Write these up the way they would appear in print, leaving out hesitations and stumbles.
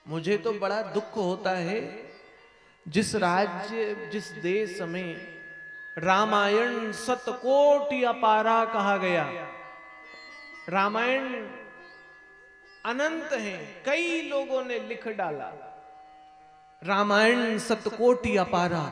मुझे तो बड़ा दुख होता है जिस राज्य जिस देश में रामायण सतकोटि अपारा कहा गया। रामायण अनंत है, कई लोगों ने लिख डाला। रामायण सतकोटि अपारा,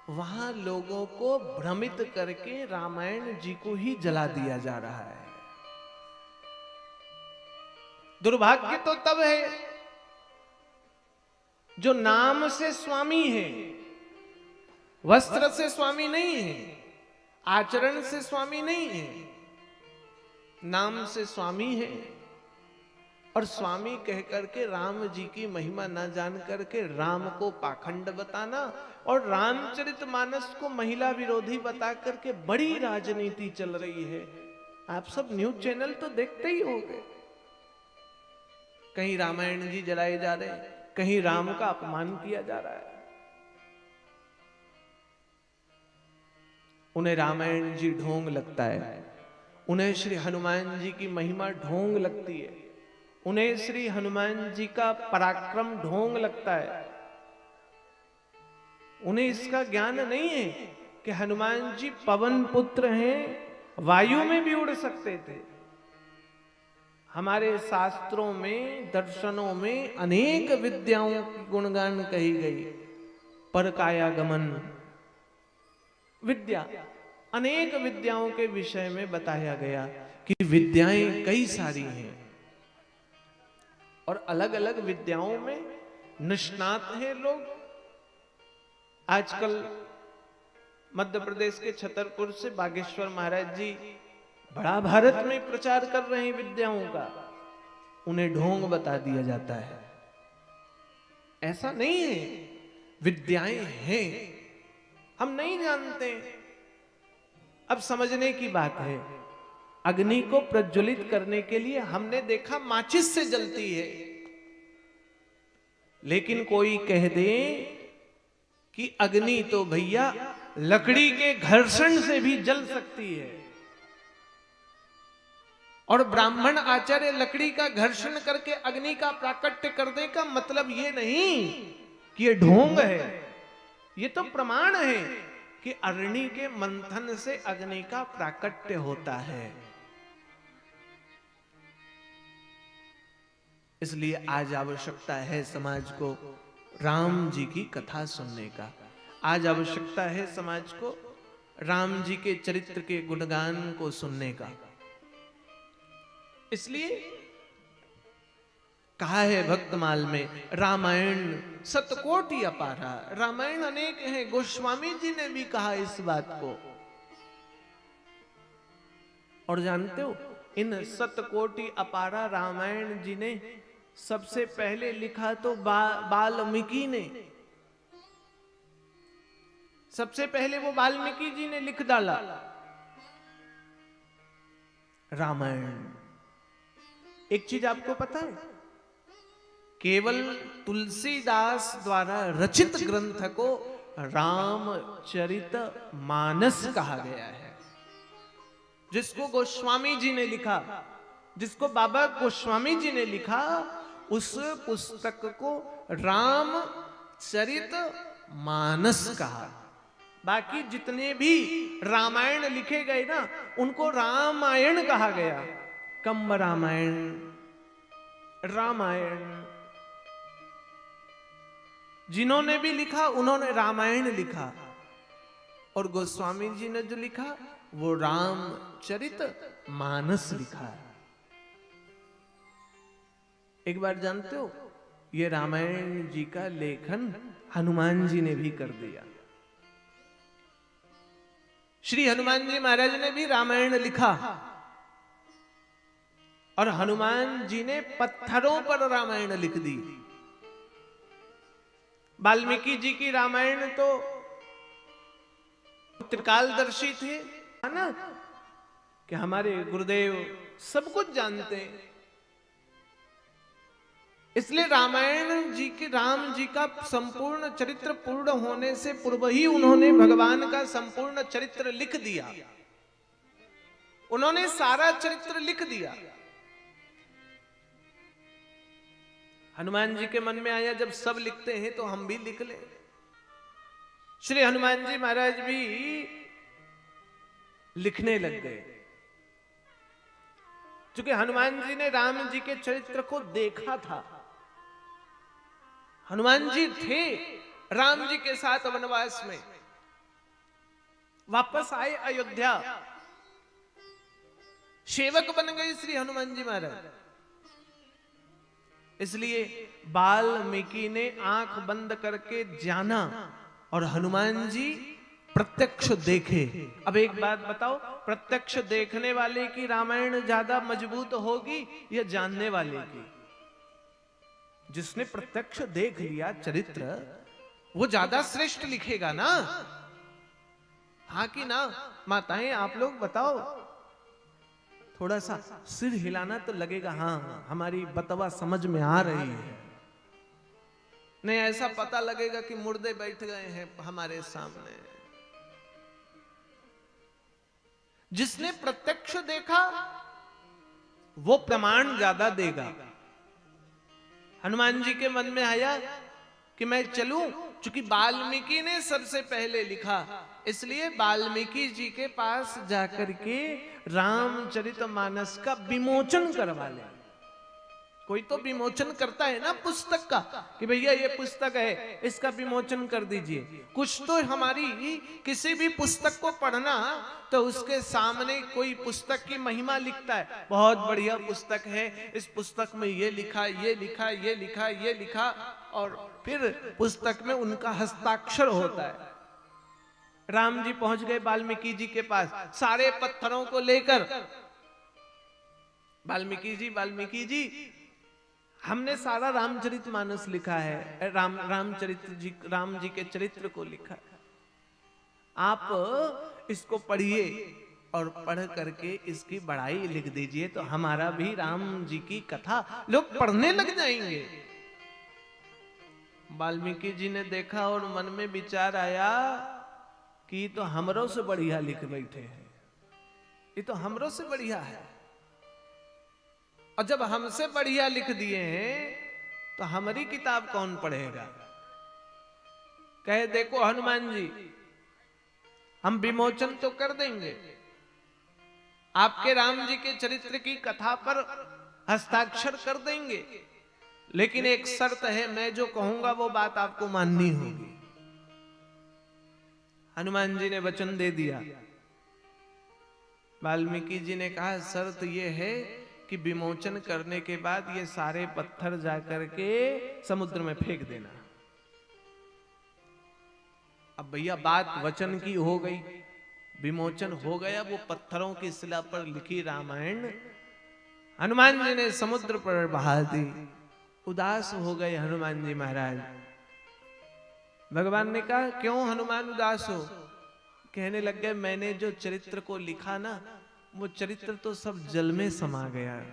वहां लोगों को भ्रमित करके रामायण जी को ही जला दिया जा रहा है। दुर्भाग्य तो तब है जो नाम से स्वामी है, वस्त्र से स्वामी नहीं है, आचरण से स्वामी नहीं है, नाम से स्वामी है। और स्वामी कह करके राम जी की महिमा न जान करके राम को पाखंड बताना और रामचरितमानस को महिला विरोधी बता करके बड़ी राजनीति चल रही है। आप सब न्यूज चैनल तो देखते ही होंगे, कहीं रामायण जी जलाए जा रहे हैं, कहीं राम का अपमान किया जा रहा है। उन्हें रामायण जी ढोंग लगता है, उन्हें श्री हनुमान जी की महिमा ढोंग लगती है, उन्हें श्री हनुमान जी का पराक्रम ढोंग लगता है। उन्हें इसका ज्ञान नहीं है कि हनुमान जी पवन पुत्र हैं, वायु में भी उड़ सकते थे। हमारे शास्त्रों में, दर्शनों में अनेक विद्याओं की गुणगान कही गई। पर कायागमन विद्या, अनेक विद्याओं के विषय में बताया गया कि विद्याएं कई सारी हैं और अलग अलग विद्याओं में निष्णात हैं लोग। आजकल मध्य प्रदेश के छतरपुर से बागेश्वर महाराज जी बड़ा भारत में प्रचार कर रहे हैं विद्याओं का, उन्हें ढोंग बता दिया जाता है। ऐसा नहीं है, विद्याएं हैं, हम नहीं जानते। अब समझने की बात है, अग्नि को प्रज्वलित करने के लिए हमने देखा माचिस से जलती है, लेकिन कोई कह दे कि अग्नि तो भैया लकड़ी के घर्षण से भी जल सकती है, और ब्राह्मण आचार्य लकड़ी का घर्षण करके अग्नि का प्राकट्य करने का मतलब ये नहीं कि ये ढोंग है, ये तो प्रमाण है कि अग्नि के मंथन से अग्नि का प्राकट्य होता है। इसलिए आज आवश्यकता है समाज को राम जी की कथा सुनने का, आज आवश्यकता है समाज को राम जी के चरित्र के गुणगान को सुनने का। इसलिए कहा है भक्तमाल में, रामायण सतकोटि अपारा। रामायण अनेक हैं, गोस्वामी जी ने भी कहा इस बात को। और जानते हो, इन सतकोटि अपारा रामायण जी ने सबसे पहले लिखा तो वाल्मीकि ने, सबसे पहले वो वाल्मीकि जी ने लिख डाला रामायण। एक चीज आपको पता है, केवल तुलसीदास द्वारा रचित ग्रंथ को रामचरित मानस कहा गया है। जिसको गोस्वामी जी ने लिखा, जिसको बाबा गोस्वामी जी ने लिखा, उस पुस्तक को रामचरित मानस कहा। बाकी जितने भी रामायण लिखे गए ना, उनको रामायण कहा गया। कंब रामायण, रामायण, जिन्होंने भी लिखा उन्होंने रामायण लिखा, और गोस्वामी जी ने जो लिखा वो रामचरित मानस लिखा। एक बार जानते हो, ये रामायण जी का लेखन हनुमान जी ने भी कर दिया। श्री हनुमान जी महाराज ने भी रामायण लिखा, और हनुमान जी ने पत्थरों पर रामायण लिख दी। वाल्मीकि जी की रामायण तो त्रिकालदर्शी थे, है ना, कि हमारे गुरुदेव सब कुछ जानते हैं। इसलिए रामायण जी की, राम जी का संपूर्ण चरित्र पूर्ण होने से पूर्व ही उन्होंने भगवान का संपूर्ण चरित्र लिख दिया। उन्होंने सारा चरित्र लिख दिया। हनुमान जी के मन में आया जब सब लिखते हैं तो हम भी लिख ले। श्री हनुमान जी महाराज भी लिखने लग गए। क्योंकि हनुमान जी ने राम जी के चरित्र को देखा था। हनुमान जी थे राम जी के साथ वनवास में, वापस आए अयोध्या, सेवक बन गए श्री हनुमान जी महाराज। इसलिए वाल्मीकि ने आंख बंद करके जाना और हनुमान जी प्रत्यक्ष देखे। अब एक बात बताओ, प्रत्यक्ष देखने वाले की रामायण ज्यादा मजबूत होगी या जानने वाले की? जिसने प्रत्यक्ष देख लिया चरित्र वो ज्यादा श्रेष्ठ लिखेगा ना। हाँ कि ना माताएं, आप लोग बताओ। थोड़ा सा सिर हिलाना तो लगेगा हाँ हमारी बतवा समझ में आ रही है। नहीं ऐसा पता लगेगा कि मुर्दे बैठ गए हैं हमारे सामने। जिसने प्रत्यक्ष देखा वो प्रमाण ज्यादा देगा। हनुमान जी के मन में आया कि मैं चलूं, चूंकि वाल्मीकि ने सबसे पहले लिखा, इसलिए वाल्मीकि जी के पास जाकर के रामचरितमानस का विमोचन करवा ले। कोई तो विमोचन करता है ना पुस्तक का कि भैया ये पुस्तक है इसका विमोचन कर दीजिए। कुछ तो हमारी किसी भी पुस्तक को पढ़ना तो उसके सामने कोई पुस्तक की महिमा लिखता है, बहुत बढ़िया पुस्तक है, इस पुस्तक में ये लिखा ये लिखा ये लिखा ये लिखा, और फिर पुस्तक में उनका हस्ताक्षर होता है। राम जी पहुंच गए वाल्मीकि जी के पास सारे पत्थरों को लेकर। वाल्मीकि जी हमने सारा रामचरितमानस लिखा है, राम जी के चरित्र को लिखा है, आप इसको पढ़िए और पढ़ करके इसकी बड़ाई लिख दीजिए तो हमारा भी राम जी की कथा लोग पढ़ने लग जाएंगे। वाल्मीकि जी ने देखा और मन में विचार आया कि तो हमरों से बढ़िया लिख बैठे हैं, ये तो हमरों से बढ़िया है। और जब हमसे बढ़िया लिख दिए हैं तो हमारी किताब कौन पढ़ेगा? कहे देखो हनुमान जी, हम विमोचन तो कर देंगे, आपके राम जी के चरित्र की कथा पर हस्ताक्षर कर देंगे, लेकिन एक शर्त है, मैं जो कहूंगा वो बात आपको माननी होगी। हनुमान जी ने वचन दे दिया। वाल्मीकि जी ने कहा शर्त ये है कि विमोचन करने के बाद ये सारे पत्थर जाकर के समुद्र में फेंक देना। अब भैया बात वचन की हो गई, विमोचन हो गया, वो पत्थरों की शिला पर लिखी रामायण हनुमान जी ने समुद्र पर बहा दी। उदास हो गए हनुमान जी महाराज। भगवान ने कहा क्यों हनुमान उदास हो? कहने लग गए मैंने जो चरित्र को लिखा ना वो चरित्र तो सब जल में समा गया।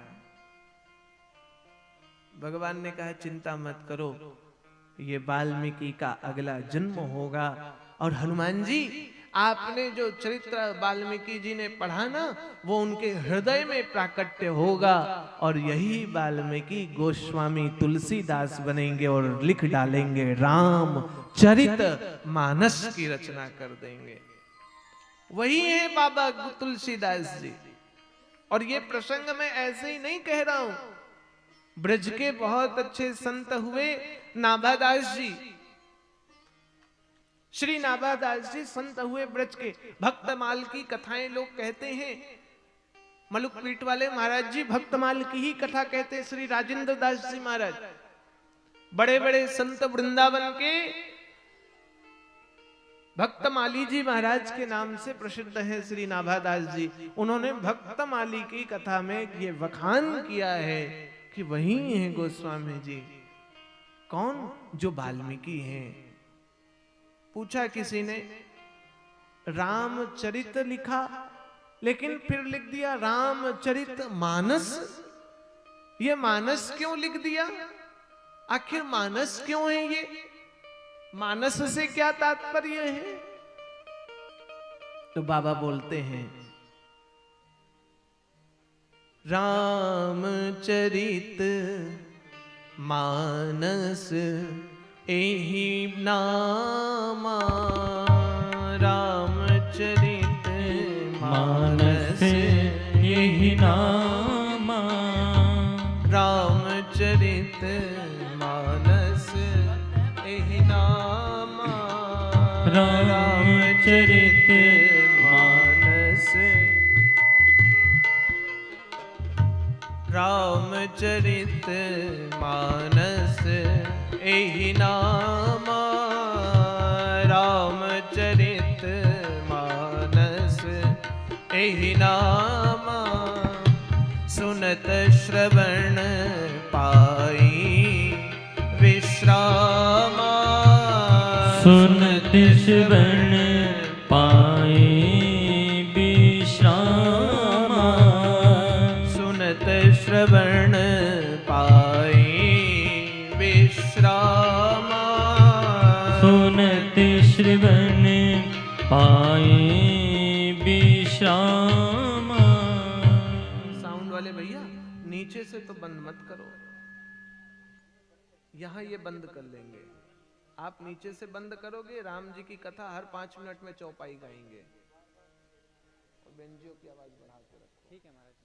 भगवान ने कहा चिंता मत करो, ये वाल्मीकि का अगला जन्म होगा और हनुमान जी आपने जो चरित्र वाल्मीकि जी ने पढ़ा ना वो उनके हृदय में प्राकट्य होगा और यही वाल्मीकि गोस्वामी तुलसीदास बनेंगे और लिख डालेंगे राम चरित मानस की रचना कर देंगे। वही है बाबा तुलसीदास जी। और ये प्रसंग मैं ऐसे ही नहीं कह रहा हूं, ब्रज के बहुत अच्छे संत हुए नाभादास जी, श्री नाभादास जी संत हुए ब्रज के। भक्तमाल की कथाएं लोग कहते हैं, मलुकपीठ वाले महाराज जी भक्तमाल की ही कथा कहते हैं। श्री राजेंद्र दास जी महाराज बड़े बड़े संत वृंदावन के भक्तमाली जी महाराज के नाम से प्रसिद्ध है श्री नाभादास जी। उन्होंने भक्तमाली की कथा में ये वखान किया है कि वही है गोस्वामी जी। कौन? जो वाल्मीकि हैं। पूछा किसी ने, रामचरित लिखा लेकिन फिर लिख दिया रामचरित मानस। ये मानस क्यों लिख दिया? आखिर मानस क्यों है? ये मानस से क्या तात्पर्य है? तो बाबा बोलते हैं रामचरित मानस एहि नामा रामचरित मानस यही नामा रामचरित मानस एहि नामा रामचरित मानस रामचरित मानस एहि नामा रामचरित मानस एहि नामा सुनत श्रवण पाई विश्रामा सुनत श्रवण पाए विश्रामा सुनत श्रवण पाई विश्रामा सुनत श्रवण पाए विश्रामा। साउंड वाले भैया नीचे से तो बंद मत करो, यहां ये बंद कर लेंगे। आप नीचे से बंद करोगे, राम जी की कथा हर 5 मिनट में चौपाई गाएंगे। और बेंजियो की आवाज बढ़ा के रखो। ठीक है महाराज।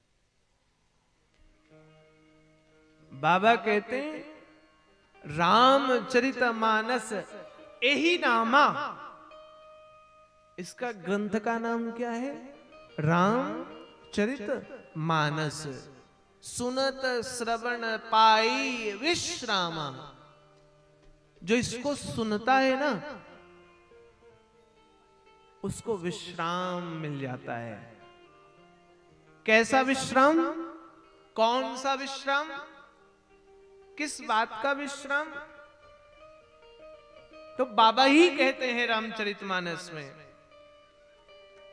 बाबा कहते हैं रामचरितमानस एहि नामा, इसका ग्रंथ का नाम क्या है? रामचरित मानस। सुनत श्रवण पाई विश्रामा, जो इसको सुनता है ना उसको विश्राम मिल जाता है। कैसा विश्राम? कौन सा विश्राम? किस बात का विश्राम? तो बाबा ही कहते हैं रामचरितमानस में,